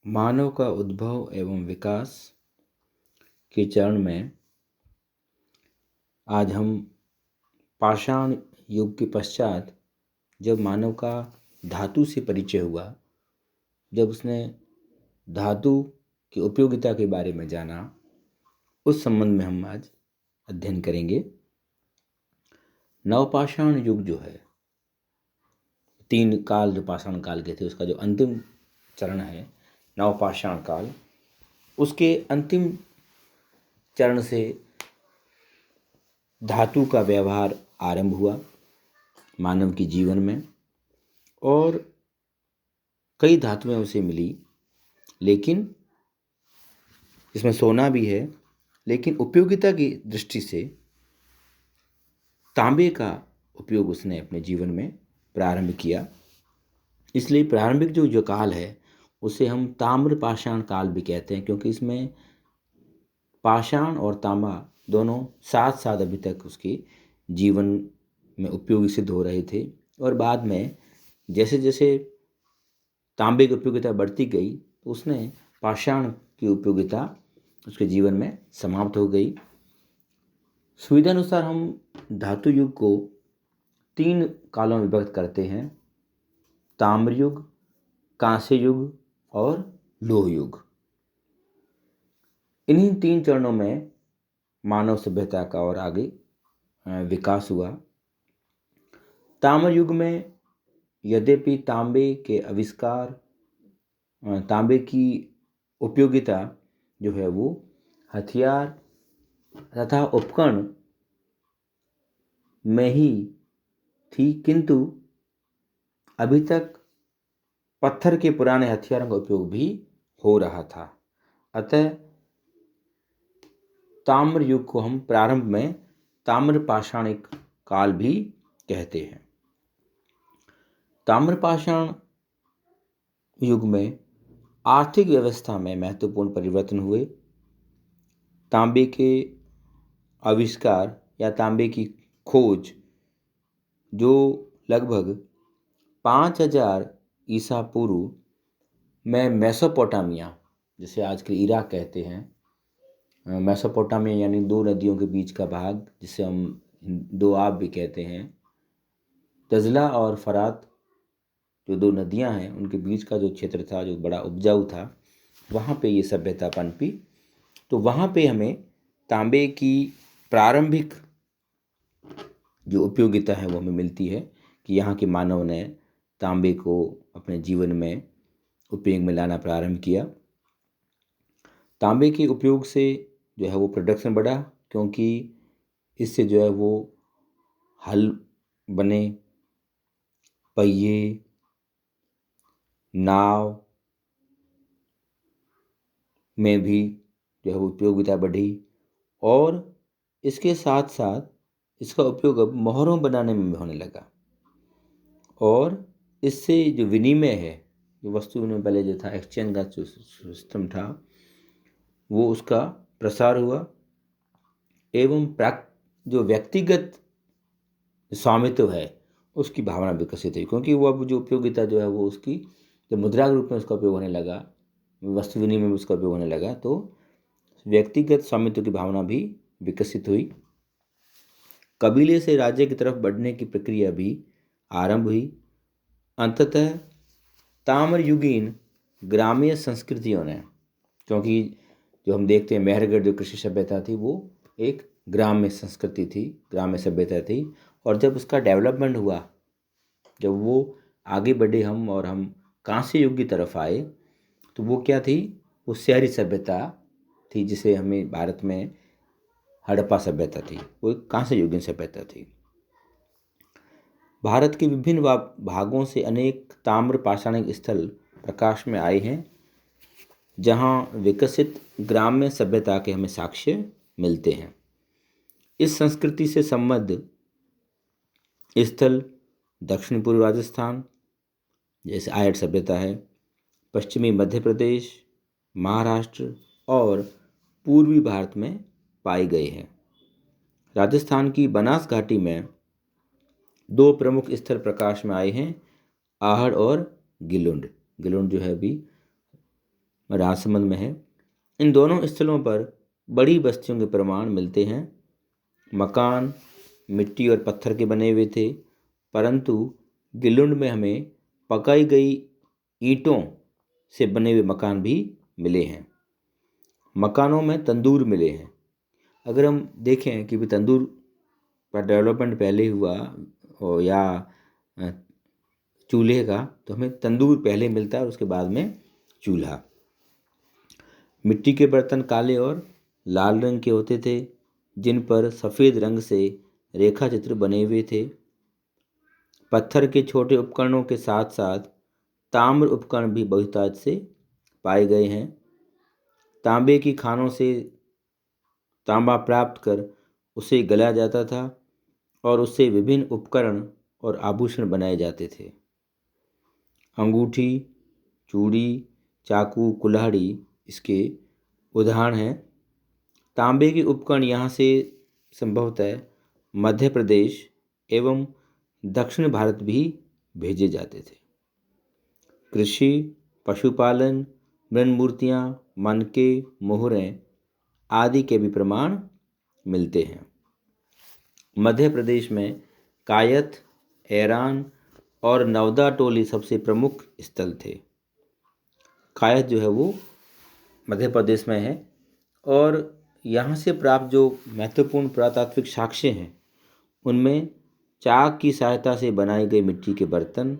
मानव का उद्भव एवं विकास के चरण में आज हम पाषाण युग के पश्चात जब मानव का धातु से परिचय हुआ, जब उसने धातु की उपयोगिता के बारे में जाना, उस संबंध में हम आज अध्ययन करेंगे। नवपाषाण युग जो है, 3 काल जो पाषाण काल के थे, उसका जो अंतिम चरण है नवपाषाण काल, उसके अंतिम चरण से धातु का व्यवहार आरंभ हुआ मानव के जीवन में, और कई धातुएं उसे मिली, लेकिन इसमें सोना भी है। लेकिन उपयोगिता की दृष्टि से तांबे का उपयोग उसने अपने जीवन में प्रारंभ किया। इसलिए प्रारंभिक जो काल है उसे हम ताम्र पाषाण काल भी कहते हैं, क्योंकि इसमें पाषाण और तांबा दोनों साथ साथ अभी तक उसके जीवन में उपयोगी सिद्ध हो रहे थे। और बाद में जैसे जैसे तांबे की उपयोगिता बढ़ती गई तो उसने पाषाण की उपयोगिता उसके जीवन में समाप्त हो गई। सुविधा अनुसार हम धातु युग को 3 कालों में विभक्त करते हैं: ताम्र युग, कांस्य युग और लोह युग। इन्हीं 3 चरणों में मानव सभ्यता का और आगे विकास हुआ। ताम्र युग में यद्यपि तांबे के आविष्कार, तांबे की उपयोगिता जो है वो हथियार तथा उपकरण में ही थी, किंतु अभी तक पत्थर के पुराने हथियारों का उपयोग भी हो रहा था। अतः ताम्र युग को हम प्रारंभ में ताम्र पाषाणिक काल भी कहते हैं। ताम्र पाषाण युग में आर्थिक व्यवस्था में महत्वपूर्ण परिवर्तन हुए। तांबे के आविष्कार या तांबे की खोज जो लगभग 5000 ईसा पूर्व में मेसोपोटामिया, जिसे आजकल इराक कहते हैं, मेसोपोटामिया यानी 2 नदियों के बीच का भाग, जिसे हम दोआब भी कहते हैं, दजला और फरात जो 2 नदियां हैं उनके बीच का जो क्षेत्र था, जो बड़ा उपजाऊ था, वहाँ पे ये सभ्यता पनपी। तो वहाँ पे हमें तांबे की प्रारंभिक जो उपयोगिता है वो हमें मिलती है कि यहाँ के मानव ने तांबे को अपने जीवन में उपयोग में लाना प्रारंभ किया। तांबे के उपयोग से जो है वो प्रोडक्शन बढ़ा, क्योंकि इससे जो है वो हल बने, पहिए, नाव में भी जो है वो उपयोगिता बढ़ी, और इसके साथ साथ इसका उपयोग अब मोहरों बनाने में भी होने लगा। और इससे जो विनिमय है, जो वस्तु विनिमय पहले जो था, एक्सचेंज का जो सिस्टम था, वो उसका प्रसार हुआ, एवं जो व्यक्तिगत स्वामित्व है उसकी भावना विकसित हुई, क्योंकि वो अब जो उपयोगिता जो है वो उसकी जब मुद्रा के रूप में उसका उपयोग होने लगा, वस्तु विनिमय में उसका उपयोग होने लगा, तो व्यक्तिगत स्वामित्व की भावना भी विकसित हुई। कबीले से राज्य की तरफ बढ़ने की प्रक्रिया भी आरंभ हुई। अंततः ताम्रयुगीन ग्रामीण संस्कृतियों ने, क्योंकि जो हम देखते हैं मेहरगढ़ जो कृषि सभ्यता थी वो एक ग्राम्य संस्कृति थी, ग्राम्य सभ्यता थी, और जब उसका डेवलपमेंट हुआ, जब वो आगे बढ़े हम कांस्य युग की तरफ आए, तो वो क्या थी, वो शहरी सभ्यता थी, जिसे हमें भारत में हड़प्पा सभ्यता थी, वो एक कांस्य युगीन सभ्यता थी। भारत के विभिन्न भागों से अनेक ताम्र पाषाणिक स्थल प्रकाश में आए हैं, जहां विकसित ग्राम्य सभ्यता के हमें साक्ष्य मिलते हैं। इस संस्कृति से संबद्ध स्थल दक्षिण पूर्व राजस्थान, जैसे आयट सभ्यता है, पश्चिमी मध्य प्रदेश, महाराष्ट्र और पूर्वी भारत में पाए गए हैं। राजस्थान की बनास घाटी में 2 प्रमुख स्थल प्रकाश में आए हैं, आहड़ और गिलुंड। गिलुंड जो है अभी राजसमंद में है। इन दोनों स्थलों पर बड़ी बस्तियों के प्रमाण मिलते हैं। मकान मिट्टी और पत्थर के बने हुए थे, परंतु गिलुंड में हमें पकाई गई ईंटों से बने हुए मकान भी मिले हैं। मकानों में तंदूर मिले हैं। अगर हम देखें कि भी तंदूर का डेवलपमेंट पहले हुआ हो या चूल्हे का, तो हमें तंदूर पहले मिलता है और उसके बाद में चूल्हा। मिट्टी के बर्तन काले और लाल रंग के होते थे, जिन पर सफ़ेद रंग से रेखा चित्र बने हुए थे। पत्थर के छोटे उपकरणों के साथ साथ ताम्र उपकरण भी बहुतायत से पाए गए हैं। तांबे की खानों से तांबा प्राप्त कर उसे गलाया जाता था और उससे विभिन्न उपकरण और आभूषण बनाए जाते थे। अंगूठी, चूड़ी, चाकू, कुल्हाड़ी इसके उदाहरण हैं। तांबे के उपकरण यहाँ से संभवतः मध्य प्रदेश एवं दक्षिण भारत भी भेजे जाते थे। कृषि, पशुपालन, मृण मूर्तियाँ, मनके, मोहरें आदि के भी प्रमाण मिलते हैं। मध्य प्रदेश में कायथ, ऐरान और नवदा टोली सबसे प्रमुख स्थल थे। कायथ जो है वो मध्य प्रदेश में है और यहाँ से प्राप्त जो महत्वपूर्ण पुरातात्विक साक्ष्य हैं उनमें चाक की सहायता से बनाई गई मिट्टी के बर्तन,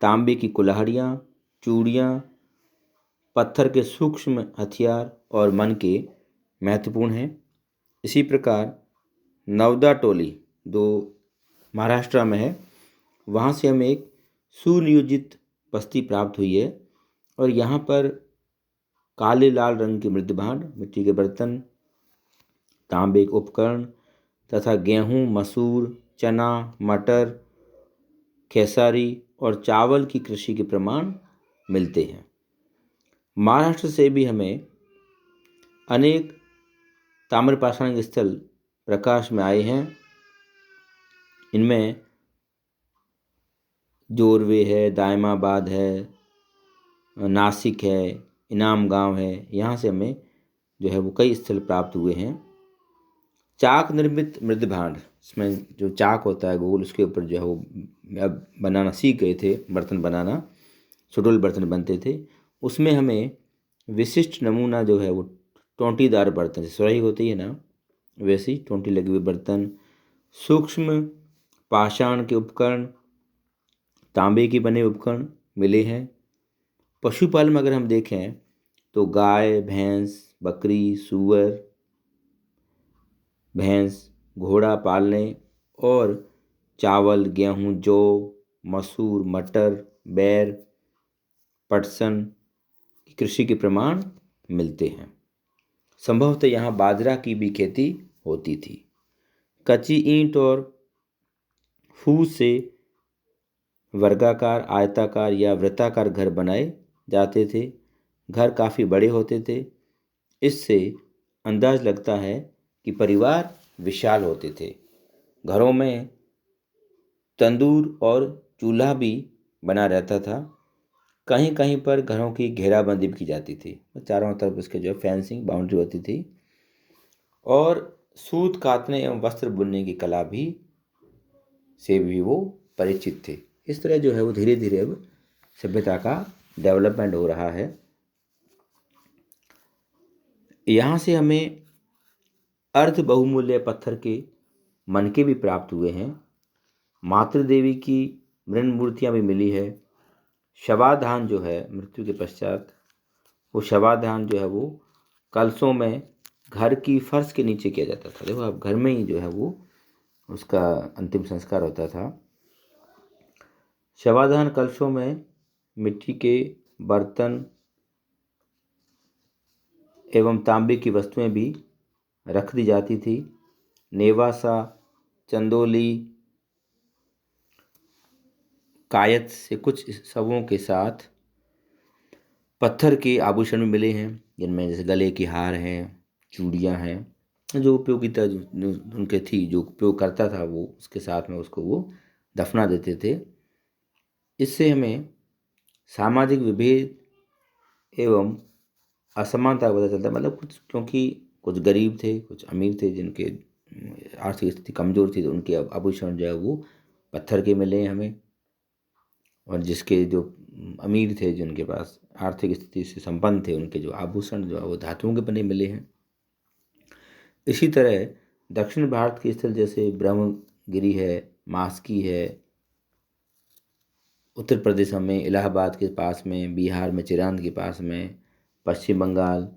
तांबे की कुल्हाड़ियाँ, चूड़ियाँ, पत्थर के सूक्ष्म हथियार और मनके महत्वपूर्ण हैं। इसी प्रकार नवदा टोली जो महाराष्ट्र में है, वहाँ से हमें एक सुनियोजित बस्ती प्राप्त हुई है और यहाँ पर काले लाल रंग के मृदभांड, मिट्टी के बर्तन, तांबे के उपकरण तथा गेहूँ, मसूर, चना, मटर, खेसारी और चावल की कृषि के प्रमाण मिलते हैं। महाराष्ट्र से भी हमें अनेक ताम्रपाषाण स्थल प्रकाश में आए हैं। इनमें जोरवे है, दायमाबाद है, नासिक है, इनाम गांव है। यहाँ से हमें जो है वो कई स्थल प्राप्त हुए हैं। चाक निर्मित मृदभांड, इसमें जो चाक होता है गोल, उसके ऊपर जो है वो बनाना सीख गए थे, बर्तन बनाना, सुडोल बर्तन बनते थे। उसमें हमें विशिष्ट नमूना जो है वो टोंटीदार बर्तन, सुराही होती है ना वैसी टोंटी लगे हुए बर्तन, सूक्ष्म पाषाण के उपकरण, तांबे के बने उपकरण मिले हैं। पशुपालन में अगर हम देखें तो गाय, भैंस, बकरी, सूअर, भैंस, घोड़ा पालने और चावल, गेहूँ, जौ, मसूर, मटर, बैर, पटसन की कृषि के प्रमाण मिलते हैं। संभवतः यहाँ बाजरा की भी खेती होती थी। कच्ची ईंट और फूस से वर्गाकार, आयताकार या वृत्ताकार घर बनाए जाते थे। घर काफ़ी बड़े होते थे। इससे अंदाज लगता है कि परिवार विशाल होते थे। घरों में तंदूर और चूल्हा भी बना रहता था। कहीं कहीं पर घरों की घेराबंदी भी की जाती थी, चारों तरफ इसके जो फेंसिंग बाउंड्री होती थी। और सूत कातने एवं वस्त्र बुनने की कला भी से भी वो परिचित थे। इस तरह जो है वो धीरे धीरे अब सभ्यता का डेवलपमेंट हो रहा है। यहाँ से हमें अर्ध बहुमूल्य पत्थर के मनके भी प्राप्त हुए हैं। मातृ देवी की मृण मूर्तियाँ भी मिली है। शवाधान जो है मृत्यु के पश्चात, वो शवाधान जो है वो कलशों में घर की फर्श के नीचे किया जाता था। देखो अब घर में ही जो है वो उसका अंतिम संस्कार होता था। शवाधान कलशों में मिट्टी के बर्तन एवं तांबे की वस्तुएं भी रख दी जाती थी। नेवासा, चंदोली, कायथ से कुछ शवों के साथ पत्थर के आभूषण भी मिले हैं, जिनमें जैसे गले की हार हैं, चूड़ियाँ हैं। जो उपयोगिता जो उनके थी, जो उपयोग करता था वो उसके साथ में उसको वो दफना देते थे। इससे हमें सामाजिक विभेद एवं असमानता का पता चलता है। मतलब कुछ, क्योंकि कुछ गरीब थे, कुछ अमीर थे, जिनके आर्थिक स्थिति कमज़ोर थी, तो उनके आभूषण जो है वो पत्थर के मिले हैं हमें। और जिसके जो अमीर थे, जिनके पास आर्थिक स्थिति से संपन्न थे, उनके जो आभूषण जो है वो धातुओं के बने मिले हैं। इसी तरह दक्षिण भारत के स्थल जैसे ब्रह्मगिरी है, मास्की है, उत्तर प्रदेश में इलाहाबाद के पास में, बिहार में चिरांद के पास में, पश्चिम बंगाल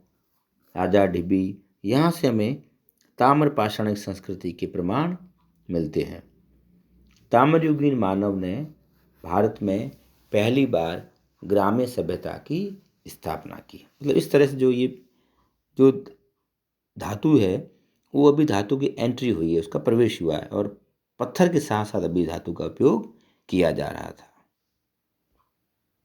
राजा ढिब्बी, यहाँ से हमें ताम्र पाषाणिक संस्कृति के प्रमाण मिलते हैं। ताम्रयुगीन मानव ने भारत में पहली बार ग्राम्य सभ्यता की स्थापना की। मतलब इस तरह से जो धातु है वो अभी धातु की एंट्री हुई है, उसका प्रवेश हुआ है, और पत्थर के साथ साथ अभी धातु का उपयोग किया जा रहा था।